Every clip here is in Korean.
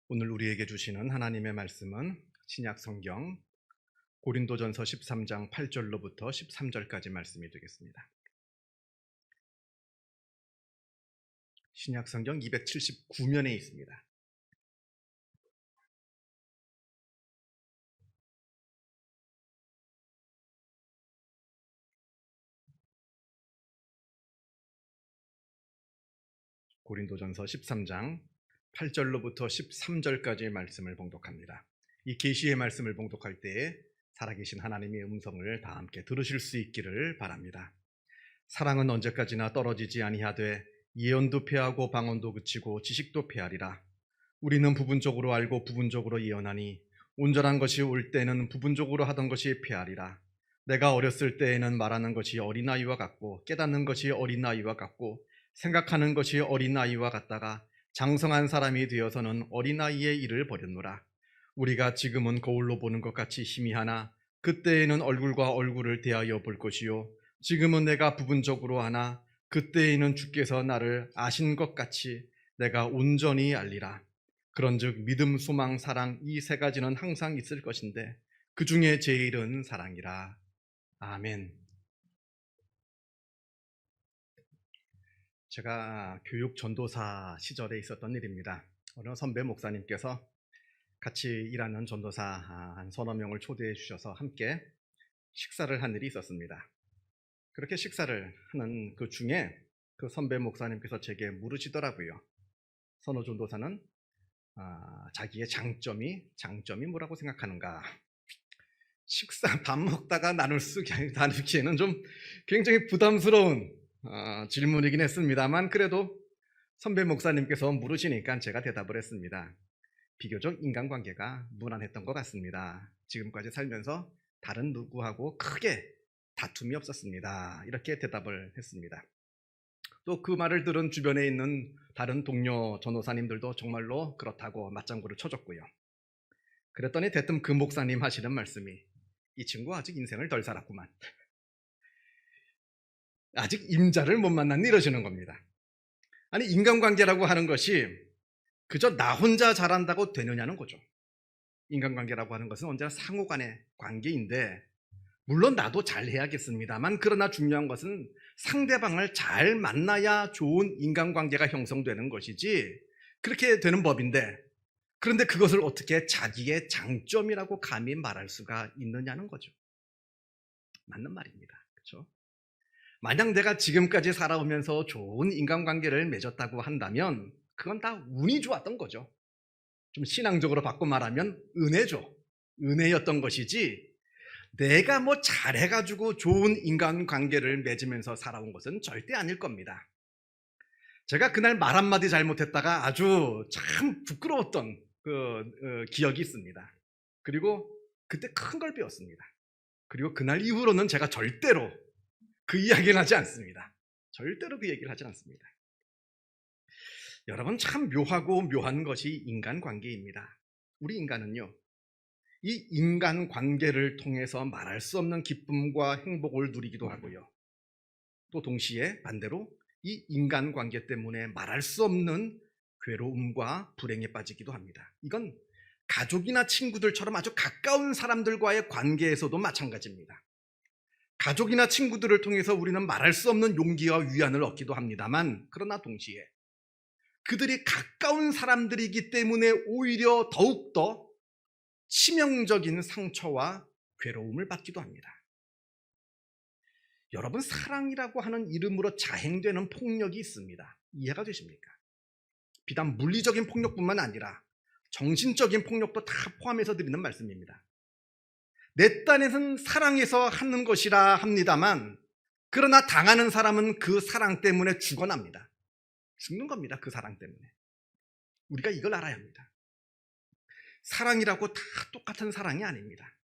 오늘 우리에게 주시는 하나님의 말씀은 신약 성경 고린도전서 13장 8절로부터 13절까지 말씀이 되겠습니다. 신약 성경 279면에 있습니다. 고린도전서 13장 8절로부터 13절까지의 말씀을 봉독합니다. 이 계시의 말씀을 봉독할 때에 살아계신 하나님의 음성을 다 함께 들으실 수 있기를 바랍니다. 사랑은 언제까지나 떨어지지 아니하되 예언도 패하고 방언도 그치고 지식도 패하리라. 우리는 부분적으로 알고 부분적으로 예언하니 온전한 것이 올 때는 부분적으로 하던 것이 패하리라. 내가 어렸을 때에는 말하는 것이 어린아이와 같고 깨닫는 것이 어린아이와 같고 생각하는 것이 어린아이와 같다가 장성한 사람이 되어서는 어린아이의 일을 버렸노라. 우리가 지금은 거울로 보는 것 같이 희미하나 그때에는 얼굴과 얼굴을 대하여 볼 것이요 지금은 내가 부분적으로 하나 그때에는 주께서 나를 아신 것 같이 내가 온전히 알리라. 그런즉 믿음, 소망, 사랑 이 세 가지는 항상 있을 것인데 그 중에 제일은 사랑이라. 아멘. 제가 교육 전도사 시절에 있었던 일입니다. 어느 선배 목사님께서 같이 일하는 전도사 한 서너 명을 초대해 주셔서 함께 식사를 한 일이 있었습니다. 그렇게 식사를 하는 그 중에 그 선배 목사님께서 제게 물으시더라고요. 선호 전도사는 자기의 장점이 뭐라고 생각하는가? 식사 밥 먹다가 나누기에는 좀 굉장히 부담스러운 질문이긴 했습니다만 그래도 선배 목사님께서 물으시니까 제가 대답을 했습니다. 비교적 인간관계가 무난했던 것 같습니다. 지금까지 살면서 다른 누구하고 크게 다툼이 없었습니다. 이렇게 대답을 했습니다. 또 그 말을 들은 주변에 있는 다른 동료 전도사님들도 정말로 그렇다고 맞장구를 쳐줬고요. 그랬더니 대뜸 그 목사님 하시는 말씀이 이 친구 아직 인생을 덜 살았구만. 아직 임자를 못 만났니 이러시는 겁니다. 아니 인간관계라고 하는 것이 그저 나 혼자 잘한다고 되느냐는 거죠. 인간관계라고 하는 것은 언제나 상호간의 관계인데 물론 나도 잘해야겠습니다만 그러나 중요한 것은 상대방을 잘 만나야 좋은 인간관계가 형성되는 것이지 그렇게 되는 법인데 그런데 그것을 어떻게 자기의 장점이라고 감히 말할 수가 있느냐는 거죠. 맞는 말입니다. 그렇죠? 만약 내가 지금까지 살아오면서 좋은 인간관계를 맺었다고 한다면 그건 다 운이 좋았던 거죠. 좀 신앙적으로 바꿔 말하면 은혜죠. 은혜였던 것이지 내가 뭐 잘해가지고 좋은 인간관계를 맺으면서 살아온 것은 절대 아닐 겁니다. 제가 그날 말 한마디 잘못했다가 아주 참 부끄러웠던 기억이 있습니다. 그리고 그때 큰 걸 배웠습니다. 그리고 그날 이후로는 제가 절대로 그 이야기를 하지 않습니다. 절대로 그 얘기를 하지 않습니다. 여러분 참 묘하고 묘한 것이 인간관계입니다. 우리 인간은요. 이 인간관계를 통해서 말할 수 없는 기쁨과 행복을 누리기도 하고요. 또 동시에 반대로 이 인간관계 때문에 말할 수 없는 괴로움과 불행에 빠지기도 합니다. 이건 가족이나 친구들처럼 아주 가까운 사람들과의 관계에서도 마찬가지입니다. 가족이나 친구들을 통해서 우리는 말할 수 없는 용기와 위안을 얻기도 합니다만 그러나 동시에 그들이 가까운 사람들이기 때문에 오히려 더욱더 치명적인 상처와 괴로움을 받기도 합니다. 여러분 사랑이라고 하는 이름으로 자행되는 폭력이 있습니다. 이해가 되십니까? 비단 물리적인 폭력뿐만 아니라 정신적인 폭력도 다 포함해서 드리는 말씀입니다. 내 딴에는 사랑해서 하는 것이라 합니다만 그러나 당하는 사람은 그 사랑 때문에 죽어납니다. 죽는 겁니다. 그 사랑 때문에. 우리가 이걸 알아야 합니다. 사랑이라고 다 똑같은 사랑이 아닙니다.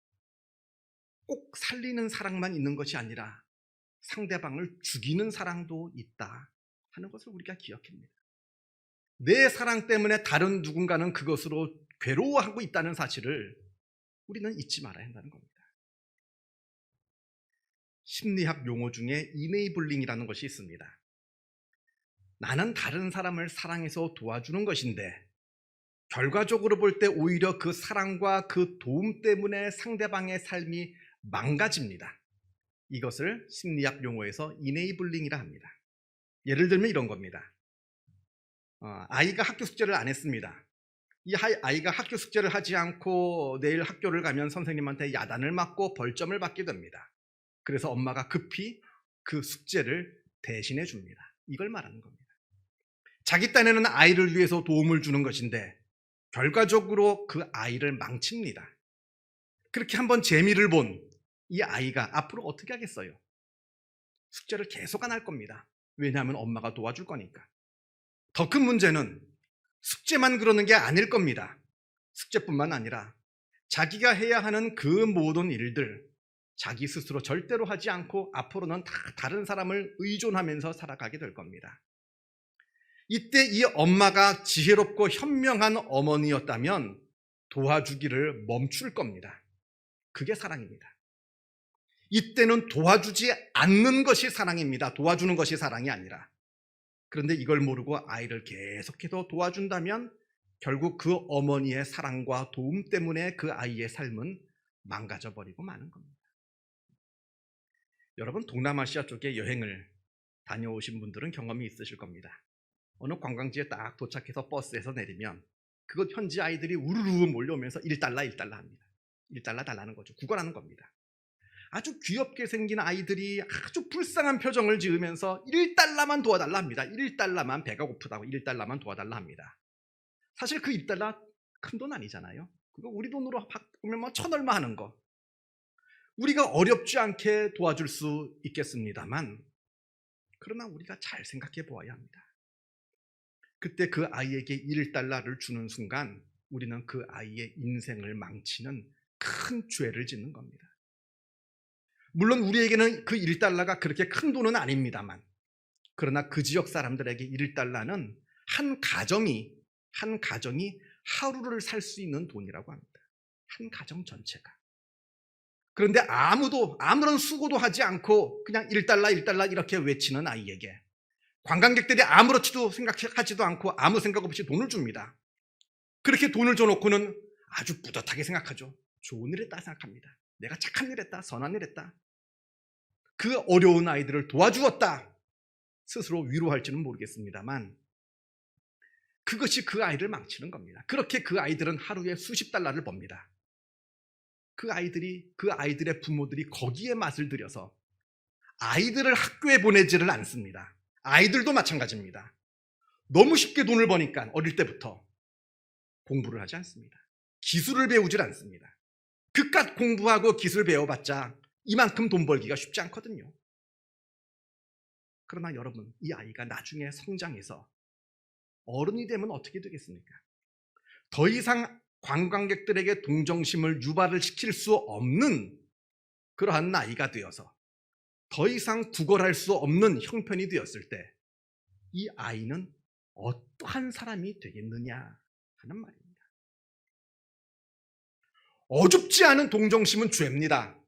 꼭 살리는 사랑만 있는 것이 아니라 상대방을 죽이는 사랑도 있다 하는 것을 우리가 기억합니다. 내 사랑 때문에 다른 누군가는 그것으로 괴로워하고 있다는 사실을 우리는 잊지 말아야 한다는 겁니다. 심리학 용어 중에 이네이블링이라는 것이 있습니다. 나는 다른 사람을 사랑해서 도와주는 것인데 결과적으로 볼 때 오히려 그 사랑과 그 도움 때문에 상대방의 삶이 망가집니다. 이것을 심리학 용어에서 이네이블링이라 합니다. 예를 들면 이런 겁니다. 아이가 학교 숙제를 안 했습니다. 이 아이가 학교 숙제를 하지 않고 내일 학교를 가면 선생님한테 야단을 맞고 벌점을 받게 됩니다. 그래서 엄마가 급히 그 숙제를 대신해 줍니다. 이걸 말하는 겁니다. 자기 딴에는 아이를 위해서 도움을 주는 것인데 결과적으로 그 아이를 망칩니다. 그렇게 한번 재미를 본 이 아이가 앞으로 어떻게 하겠어요? 숙제를 계속 안 할 겁니다. 왜냐하면 엄마가 도와줄 거니까. 더 큰 문제는 숙제만 그러는 게 아닐 겁니다. 숙제뿐만 아니라 자기가 해야 하는 그 모든 일들, 자기 스스로 절대로 하지 않고 앞으로는 다 다른 사람을 의존하면서 살아가게 될 겁니다. 이때 이 엄마가 지혜롭고 현명한 어머니였다면 도와주기를 멈출 겁니다. 그게 사랑입니다. 이때는 도와주지 않는 것이 사랑입니다. 도와주는 것이 사랑이 아니라. 그런데 이걸 모르고 아이를 계속해서 도와준다면 결국 그 어머니의 사랑과 도움 때문에 그 아이의 삶은 망가져 버리고 마는 겁니다. 여러분, 동남아시아 쪽에 여행을 다녀오신 분들은 경험이 있으실 겁니다. 어느 관광지에 딱 도착해서 버스에서 내리면 그곳 현지 아이들이 우르르 몰려오면서 1달러 합니다. 1달러 달라는 거죠. 구걸하는 겁니다. 아주 귀엽게 생긴 아이들이 아주 불쌍한 표정을 지으면서 1달러만 도와달라 합니다. 1달러만, 배가 고프다고 1달러만 도와달라 합니다. 사실 그 1달러 큰 돈 아니잖아요. 그거 우리 돈으로 바꾸면 뭐 1,000 얼마 하는 거. 우리가 어렵지 않게 도와줄 수 있겠습니다만, 그러나 우리가 잘 생각해 보아야 합니다. 그때 그 아이에게 1달러를 주는 순간 우리는 그 아이의 인생을 망치는 큰 죄를 짓는 겁니다. 물론 우리에게는 그 1달러가 그렇게 큰 돈은 아닙니다만, 그러나 그 지역 사람들에게 1달러는 한 가정이 하루를 살 수 있는 돈이라고 합니다. 한 가정 전체가. 그런데 아무런 수고도 하지 않고 그냥 1달러 이렇게 외치는 아이에게 관광객들이 아무렇지도 생각하지도 않고 아무 생각 없이 돈을 줍니다. 그렇게 돈을 줘놓고는 아주 뿌듯하게 생각하죠. 좋은 일 했다 생각합니다. 내가 착한 일 했다, 선한 일 했다. 그 어려운 아이들을 도와주었다. 스스로 위로할지는 모르겠습니다만 그것이 그 아이를 망치는 겁니다. 그렇게 그 아이들은 하루에 수십 달러를 법니다. 그 아이들의 부모들이 거기에 맛을 들여서 아이들을 학교에 보내지를 않습니다. 아이들도 마찬가지입니다. 너무 쉽게 돈을 버니까 어릴 때부터 공부를 하지 않습니다. 기술을 배우질 않습니다. 그깟 공부하고 기술 배워봤자 이만큼 돈 벌기가 쉽지 않거든요. 그러나 여러분, 이 아이가 나중에 성장해서 어른이 되면 어떻게 되겠습니까? 더 이상 관광객들에게 동정심을 유발을 시킬 수 없는 그러한 나이가 되어서 더 이상 구걸할 수 없는 형편이 되었을 때 이 아이는 어떠한 사람이 되겠느냐 하는 말입니다. 어줍지 않은 동정심은 죄입니다.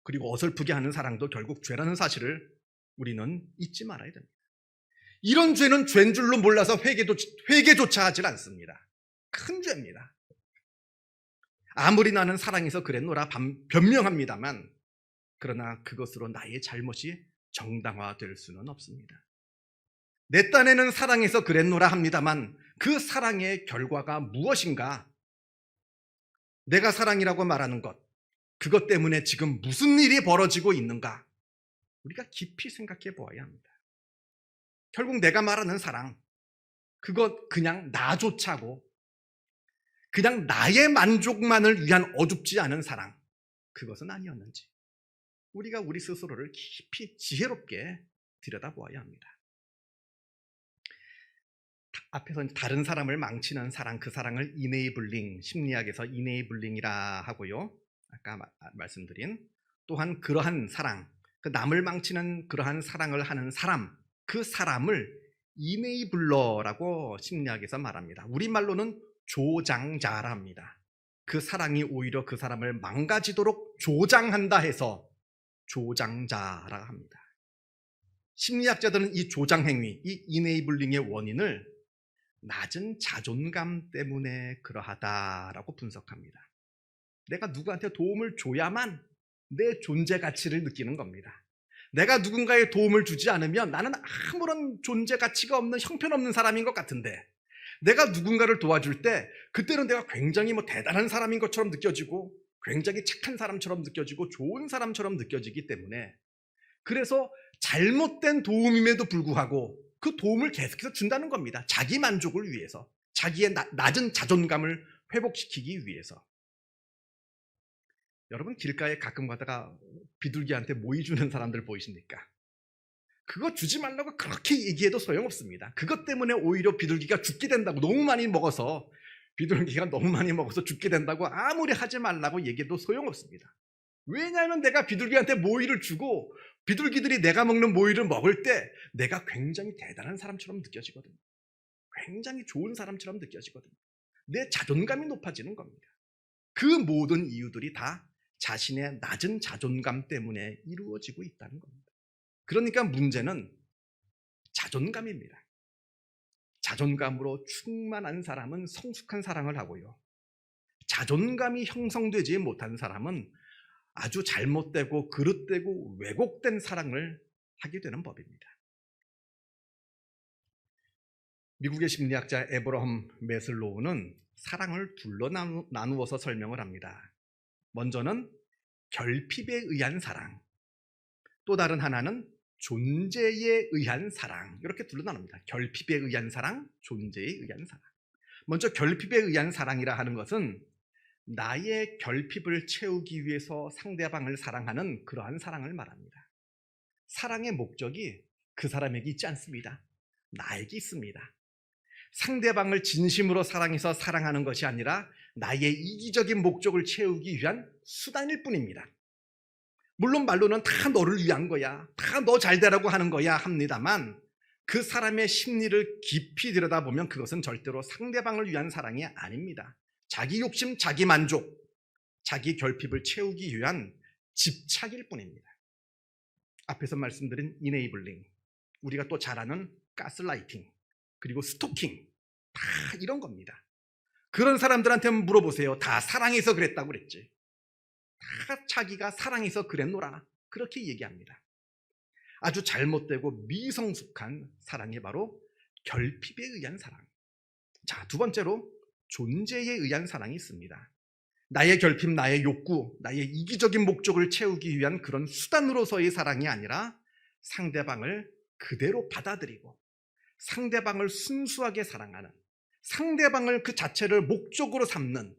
그리고 어설프게 하는 사랑도 결국 죄라는 사실을 우리는 잊지 말아야 됩니다. 이런 죄는 죄인 줄로 몰라서 회개조차 하질 않습니다. 큰 죄입니다. 아무리 나는 사랑해서 그랬노라 변명합니다만, 그러나 그것으로 나의 잘못이 정당화될 수는 없습니다. 내 딴에는 사랑해서 그랬노라 합니다만 그 사랑의 결과가 무엇인가? 내가 사랑이라고 말하는 것, 그것 때문에 지금 무슨 일이 벌어지고 있는가? 우리가 깊이 생각해 보아야 합니다. 결국 내가 말하는 사랑, 그것 그냥 나조차고 그냥 나의 만족만을 위한 어줍지 않은 사랑, 그것은 아니었는지 우리가 우리 스스로를 깊이 지혜롭게 들여다보아야 합니다. 앞에서 다른 사람을 망치는 사랑, 그 사랑을 이네이블링, 심리학에서 이네이블링이라 하고요. 아까 말씀드린 또한 그러한 사랑, 그 남을 망치는 그러한 사랑을 하는 사람, 그 사람을 이네이블러라고 심리학에서 말합니다. 우리말로는 조장자라 합니다. 그 사랑이 오히려 그 사람을 망가지도록 조장한다 해서 조장자라 합니다. 심리학자들은 이 조장행위, 이 이네이블링의 원인을 낮은 자존감 때문에 그러하다라고 분석합니다. 내가 누구한테 도움을 줘야만 내 존재 가치를 느끼는 겁니다. 내가 누군가에 도움을 주지 않으면 나는 아무런 존재 가치가 없는 형편없는 사람인 것 같은데, 내가 누군가를 도와줄 때 그때는 내가 굉장히 대단한 사람인 것처럼 느껴지고 굉장히 착한 사람처럼 느껴지고 좋은 사람처럼 느껴지기 때문에, 그래서 잘못된 도움임에도 불구하고 그 도움을 계속해서 준다는 겁니다. 자기 만족을 위해서, 자기의 낮은 자존감을 회복시키기 위해서. 여러분, 길가에 가끔 가다가 비둘기한테 모이 주는 사람들 보이십니까? 그거 주지 말라고 그렇게 얘기해도 소용없습니다. 그것 때문에 오히려 비둘기가 죽게 된다고, 너무 많이 먹어서, 비둘기가 너무 많이 먹어서 죽게 된다고 아무리 하지 말라고 얘기해도 소용없습니다. 왜냐하면 내가 비둘기한테 모이를 주고 비둘기들이 내가 먹는 모이를 먹을 때 내가 굉장히 대단한 사람처럼 느껴지거든요. 굉장히 좋은 사람처럼 느껴지거든요. 내 자존감이 높아지는 겁니다. 그 모든 이유들이 다 자신의 낮은 자존감 때문에 이루어지고 있다는 겁니다. 그러니까 문제는 자존감입니다. 자존감으로 충만한 사람은 성숙한 사랑을 하고요, 자존감이 형성되지 못한 사람은 아주 잘못되고 그릇되고 왜곡된 사랑을 하게 되는 법입니다. 미국의 심리학자 에브러함 매슬로우는 사랑을 둘로 나누어서 설명을 합니다. 먼저는 결핍에 의한 사랑, 또 다른 하나는 존재에 의한 사랑, 이렇게 둘로 나눕니다. 결핍에 의한 사랑, 존재에 의한 사랑. 먼저 결핍에 의한 사랑이라 하는 것은 나의 결핍을 채우기 위해서 상대방을 사랑하는 그러한 사랑을 말합니다. 사랑의 목적이 그 사람에게 있지 않습니다. 나에게 있습니다. 상대방을 진심으로 사랑해서 사랑하는 것이 아니라 나의 이기적인 목적을 채우기 위한 수단일 뿐입니다. 물론 말로는 다 너를 위한 거야, 다 너 잘 되라고 하는 거야 합니다만, 그 사람의 심리를 깊이 들여다보면 그것은 절대로 상대방을 위한 사랑이 아닙니다. 자기 욕심, 자기 만족, 자기 결핍을 채우기 위한 집착일 뿐입니다. 앞에서 말씀드린 이네이블링, 우리가 또 잘 아는 가스라이팅, 그리고 스토킹, 다 이런 겁니다. 그런 사람들한테 물어보세요. 다 사랑해서 그랬다고 그랬지. 다 자기가 사랑해서 그랬노라, 그렇게 얘기합니다. 아주 잘못되고 미성숙한 사랑이 바로 결핍에 의한 사랑. 자, 두 번째로 존재에 의한 사랑이 있습니다. 나의 결핍, 나의 욕구, 나의 이기적인 목적을 채우기 위한 그런 수단으로서의 사랑이 아니라 상대방을 그대로 받아들이고 상대방을 순수하게 사랑하는, 상대방을 그 자체를 목적으로 삼는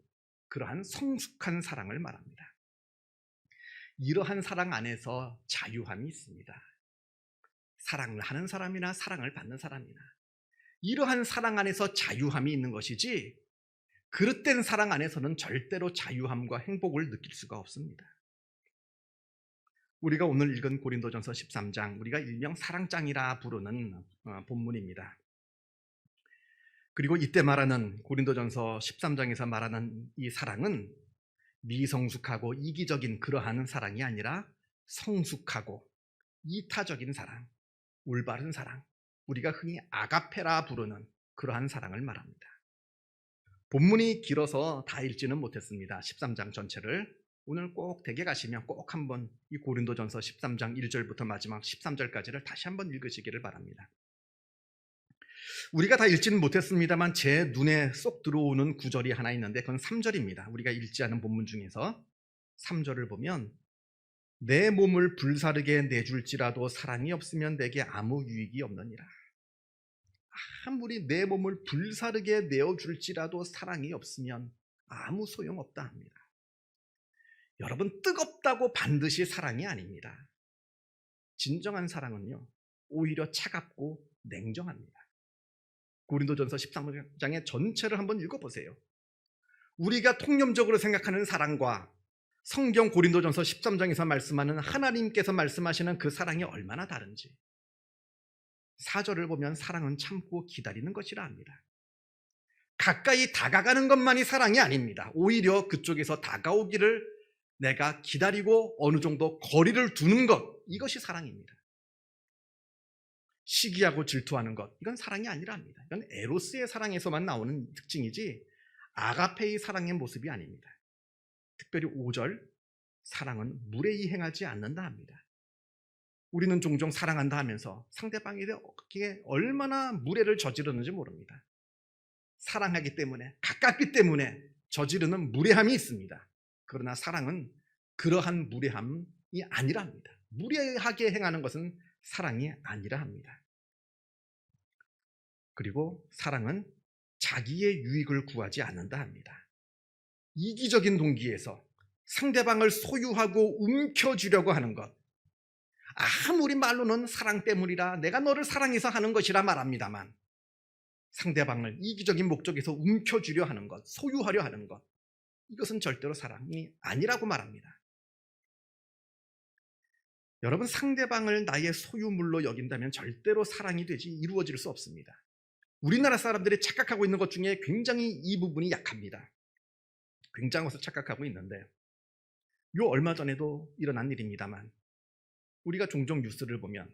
그러한 성숙한 사랑을 말합니다. 이러한 사랑 안에서 자유함이 있습니다. 사랑을 하는 사람이나 사랑을 받는 사람이나 이러한 사랑 안에서 자유함이 있는 것이지, 그릇된 사랑 안에서는 절대로 자유함과 행복을 느낄 수가 없습니다. 우리가 오늘 읽은 고린도전서 13장, 우리가 일명 사랑장이라 부르는 본문입니다. 그리고 이때 말하는 고린도전서 13장에서 말하는 이 사랑은 미성숙하고 이기적인 그러한 사랑이 아니라 성숙하고 이타적인 사랑, 올바른 사랑, 우리가 흔히 아가페라 부르는 그러한 사랑을 말합니다. 본문이 길어서 다 읽지는 못했습니다. 13장 전체를. 오늘 꼭 댁에 가시면 꼭 한번 이 고린도전서 13장 1절부터 마지막 13절까지를 다시 한번 읽으시기를 바랍니다. 우리가 다 읽지는 못했습니다만 제 눈에 쏙 들어오는 구절이 하나 있는데 그건 3절입니다. 우리가 읽지 않은 본문 중에서 3절을 보면, 내 몸을 불사르게 내줄지라도 사랑이 없으면 내게 아무 유익이 없느니라. 아무리 내 몸을 불사르게 내어줄지라도 사랑이 없으면 아무 소용없다 합니다. 여러분, 뜨겁다고 반드시 사랑이 아닙니다. 진정한 사랑은요, 오히려 차갑고 냉정합니다. 고린도전서 13장의 전체를 한번 읽어보세요. 우리가 통념적으로 생각하는 사랑과 성경 고린도전서 13장에서 말씀하는 하나님께서 말씀하시는 그 사랑이 얼마나 다른지. 4절을 보면 사랑은 참고 기다리는 것이라 합니다. 가까이 다가가는 것만이 사랑이 아닙니다. 오히려 그쪽에서 다가오기를 내가 기다리고 어느 정도 거리를 두는 것, 이것이 사랑입니다. 시기하고 질투하는 것, 이건 사랑이 아니라 합니다. 이건 에로스의 사랑에서만 나오는 특징이지 아가페의 사랑의 모습이 아닙니다. 특별히 5절, 사랑은 무례히 행하지 않는다 합니다. 우리는 종종 사랑한다 하면서 상대방에게 얼마나 무례를 저지르는지 모릅니다. 사랑하기 때문에, 가깝기 때문에 저지르는 무례함이 있습니다. 그러나 사랑은 그러한 무례함이 아니라 합니다. 무례하게 행하는 것은 사랑이 아니라 합니다. 그리고 사랑은 자기의 유익을 구하지 않는다 합니다. 이기적인 동기에서 상대방을 소유하고 움켜쥐려고 하는 것, 아무리 말로는 사랑 때문이라, 내가 너를 사랑해서 하는 것이라 말합니다만, 상대방을 이기적인 목적에서 움켜쥐려 하는 것, 소유하려 하는 것, 이것은 절대로 사랑이 아니라고 말합니다. 여러분, 상대방을 나의 소유물로 여긴다면 절대로 사랑이 이루어질 수 없습니다. 우리나라 사람들이 착각하고 있는 것 중에 굉장히 이 부분이 약합니다. 굉장해서 착각하고 있는데, 얼마 전에도 일어난 일입니다만, 우리가 종종 뉴스를 보면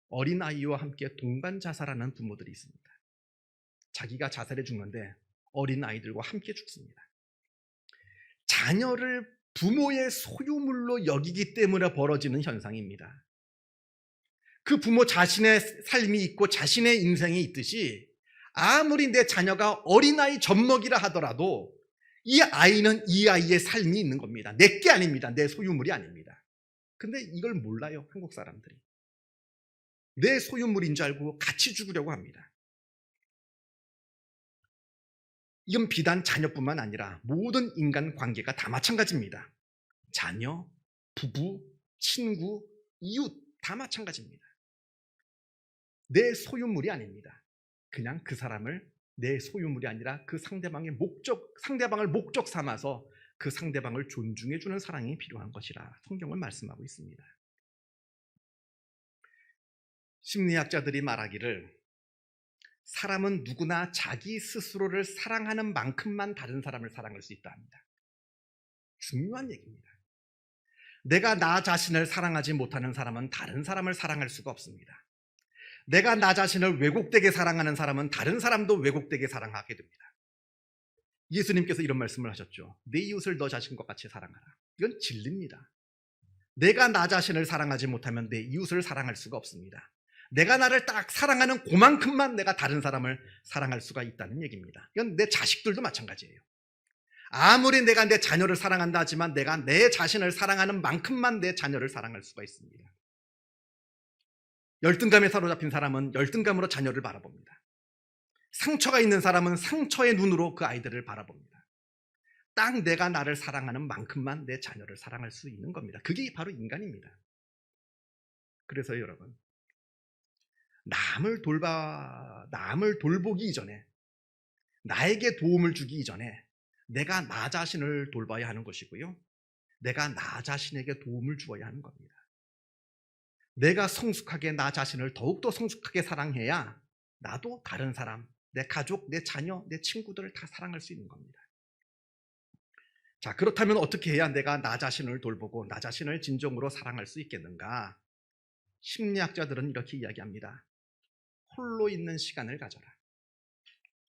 어린아이와 함께 동반 자살하는 부모들이 있습니다. 자기가 자살해 죽는데 어린아이들과 함께 죽습니다. 자녀를 부모의 소유물로 여기기 때문에 벌어지는 현상입니다. 그 부모 자신의 삶이 있고 자신의 인생이 있듯이, 아무리 내 자녀가 어린아이 젖먹이라 하더라도 이 아이는 이 아이의 삶이 있는 겁니다. 내 게 아닙니다. 내 소유물이 아닙니다. 근데 이걸 몰라요, 한국 사람들이. 내 소유물인 줄 알고 같이 죽으려고 합니다. 이건 비단 자녀뿐만 아니라 모든 인간 관계가 다 마찬가지입니다. 자녀, 부부, 친구, 이웃 다 마찬가지입니다. 내 소유물이 아닙니다. 그냥 그 사람을 내 소유물이 아니라 그 상대방을 목적 삼아서 그 상대방을 존중해주는 사랑이 필요한 것이라 성경은 말씀하고 있습니다. 심리학자들이 말하기를, 사람은 누구나 자기 스스로를 사랑하는 만큼만 다른 사람을 사랑할 수 있다 합니다. 중요한 얘기입니다. 내가 나 자신을 사랑하지 못하는 사람은 다른 사람을 사랑할 수가 없습니다. 내가 나 자신을 왜곡되게 사랑하는 사람은 다른 사람도 왜곡되게 사랑하게 됩니다. 예수님께서 이런 말씀을 하셨죠. 내 이웃을 너 자신과 같이 사랑하라. 이건 진리입니다. 내가 나 자신을 사랑하지 못하면 내 이웃을 사랑할 수가 없습니다. 내가 나를 딱 사랑하는 그만큼만 내가 다른 사람을 사랑할 수가 있다는 얘기입니다. 이건 내 자식들도 마찬가지예요. 아무리 내가 내 자녀를 사랑한다 하지만 내가 내 자신을 사랑하는 만큼만 내 자녀를 사랑할 수가 있습니다. 열등감에 사로잡힌 사람은 열등감으로 자녀를 바라봅니다. 상처가 있는 사람은 상처의 눈으로 그 아이들을 바라봅니다. 딱 내가 나를 사랑하는 만큼만 내 자녀를 사랑할 수 있는 겁니다. 그게 바로 인간입니다. 그래서 여러분, 남을 돌보기 이전에, 나에게 도움을 주기 이전에 내가 나 자신을 돌봐야 하는 것이고요, 내가 나 자신에게 도움을 주어야 하는 겁니다. 내가 성숙하게 나 자신을 더욱더 성숙하게 사랑해야 나도 다른 사람, 내 가족, 내 자녀, 내 친구들을 다 사랑할 수 있는 겁니다. 자, 그렇다면 어떻게 해야 내가 나 자신을 돌보고 나 자신을 진정으로 사랑할 수 있겠는가? 심리학자들은 이렇게 이야기합니다. 홀로 있는 시간을 가져라.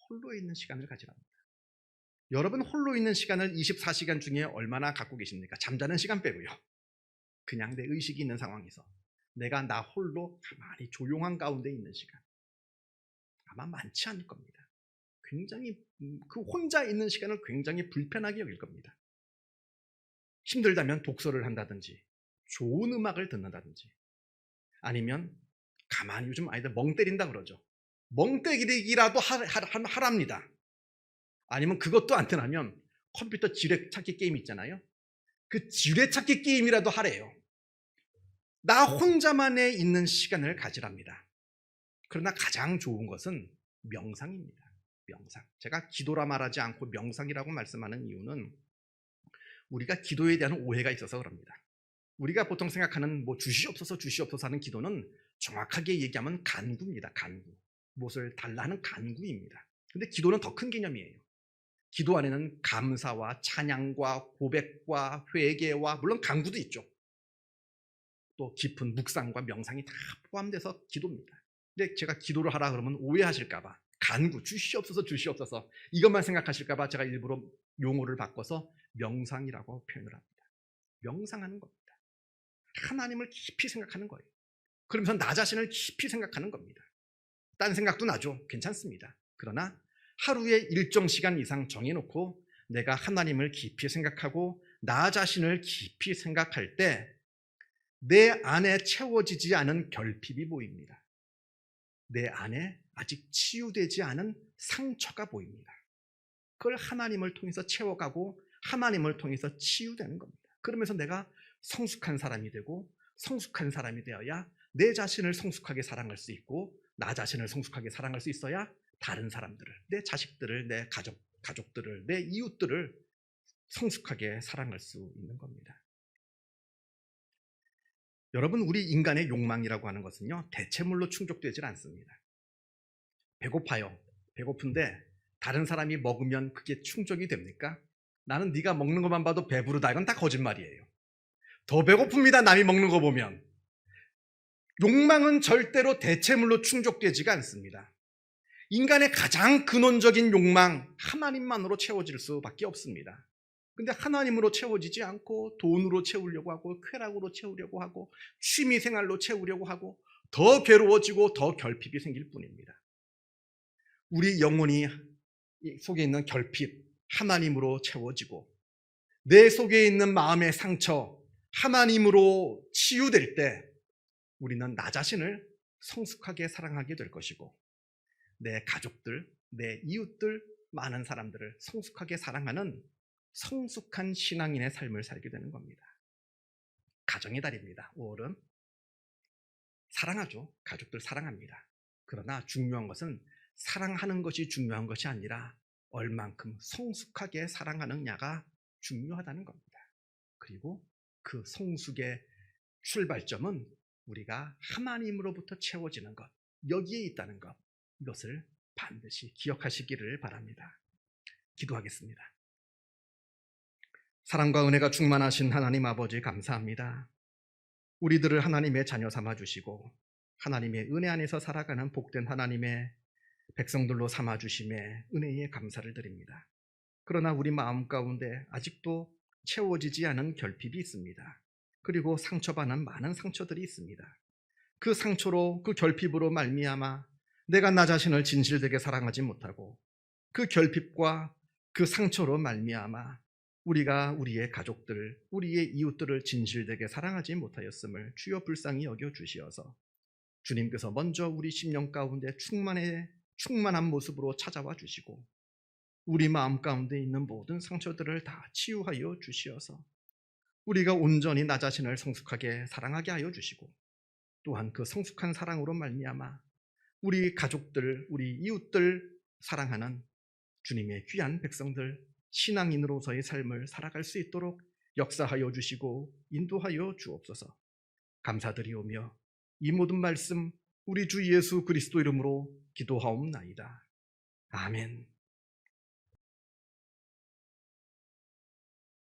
홀로 있는 시간을 가지랍니다. 여러분, 홀로 있는 시간을 24시간 중에 얼마나 갖고 계십니까? 잠자는 시간 빼고요. 그냥 내 의식이 있는 상황에서 내가 나 홀로 가만히 조용한 가운데 있는 시간, 아마 많지 않을 겁니다. 굉장히 그 혼자 있는 시간을 굉장히 불편하게 여길 겁니다. 힘들다면 독서를 한다든지 좋은 음악을 듣는다든지, 아니면 가만히, 요즘 아이들 멍 때린다 그러죠. 멍 때리기라도 하랍니다. 아니면 그것도 안 되면 컴퓨터 지뢰찾기 게임 있잖아요. 그 지뢰찾기 게임이라도 하래요. 나 혼자만에 있는 시간을 가지랍니다. 그러나 가장 좋은 것은 명상입니다. 명상. 제가 기도라 말하지 않고 명상이라고 말씀하는 이유는 우리가 기도에 대한 오해가 있어서 그럽니다. 우리가 보통 생각하는 주시옵소서 하는 기도는 정확하게 얘기하면 간구입니다. 간구. 무엇을 달라는 간구입니다. 근데 기도는 더 큰 개념이에요. 기도 안에는 감사와 찬양과 고백과 회개와 물론 간구도 있죠. 또 깊은 묵상과 명상이 다 포함돼서 기도입니다. 근데 제가 기도를 하라 그러면 오해하실까봐 간구, 주시옵소서 주시옵소서 이것만 생각하실까봐 제가 일부러 용어를 바꿔서 명상이라고 표현을 합니다. 명상하는 겁니다. 하나님을 깊이 생각하는 거예요. 그러면서 나 자신을 깊이 생각하는 겁니다. 딴 생각도 나죠. 괜찮습니다. 그러나 하루에 일정 시간 이상 정해놓고 내가 하나님을 깊이 생각하고 나 자신을 깊이 생각할 때 내 안에 채워지지 않은 결핍이 보입니다. 내 안에 아직 치유되지 않은 상처가 보입니다. 그걸 하나님을 통해서 채워가고 하나님을 통해서 치유되는 겁니다. 그러면서 내가 성숙한 사람이 되고 성숙한 사람이 되어야 내 자신을 성숙하게 사랑할 수 있고 나 자신을 성숙하게 사랑할 수 있어야 다른 사람들을, 내 자식들을, 내 가족들을, 내 이웃들을 성숙하게 사랑할 수 있는 겁니다. 여러분, 우리 인간의 욕망이라고 하는 것은요, 대체물로 충족되질 않습니다. 배고파요. 배고픈데 다른 사람이 먹으면 그게 충족이 됩니까? 나는 네가 먹는 것만 봐도 배부르다. 이건 다 거짓말이에요. 더 배고픕니다. 남이 먹는 거 보면. 욕망은 절대로 대체물로 충족되지가 않습니다. 인간의 가장 근원적인 욕망, 하나님만으로 채워질 수밖에 없습니다. 근데 하나님으로 채워지지 않고 돈으로 채우려고 하고 쾌락으로 채우려고 하고 취미생활로 채우려고 하고 더 괴로워지고 더 결핍이 생길 뿐입니다. 우리 영혼이 속에 있는 결핍, 하나님으로 채워지고 내 속에 있는 마음의 상처, 하나님으로 치유될 때 우리는 나 자신을 성숙하게 사랑하게 될 것이고 내 가족들, 내 이웃들, 많은 사람들을 성숙하게 사랑하는 성숙한 신앙인의 삶을 살게 되는 겁니다. 가정의 달입니다. 5월은 사랑하죠. 가족들 사랑합니다. 그러나 중요한 것은 사랑하는 것이 중요한 것이 아니라 얼만큼 성숙하게 사랑하느냐가 중요하다는 겁니다. 그리고 그 성숙의 출발점은 우리가 하나님으로부터 채워지는 것, 여기에 있다는 것, 이것을 반드시 기억하시기를 바랍니다. 기도하겠습니다. 사랑과 은혜가 충만하신 하나님 아버지 감사합니다. 우리들을 하나님의 자녀 삼아주시고 하나님의 은혜 안에서 살아가는 복된 하나님의 백성들로 삼아주심에 은혜에 감사를 드립니다. 그러나 우리 마음 가운데 아직도 채워지지 않은 결핍이 있습니다. 그리고 상처받는 많은 상처들이 있습니다. 그 상처로, 그 결핍으로 말미암아 내가 나 자신을 진실되게 사랑하지 못하고 그 결핍과 그 상처로 말미암아 우리가 우리의 가족들, 우리의 이웃들을 진실되게 사랑하지 못하였음을 주여 불쌍히 여겨주시어서 주님께서 먼저 우리 심령 가운데 충만한 모습으로 찾아와 주시고 우리 마음 가운데 있는 모든 상처들을 다 치유하여 주시어서 우리가 온전히 나 자신을 성숙하게 사랑하게 하여 주시고 또한 그 성숙한 사랑으로 말미암아 우리 가족들, 우리 이웃들 사랑하는 주님의 귀한 백성들, 신앙인으로서의 삶을 살아갈 수 있도록 역사하여 주시고 인도하여 주옵소서. 감사드리오며 이 모든 말씀 우리 주 예수 그리스도 이름으로 기도하옵나이다. 아멘.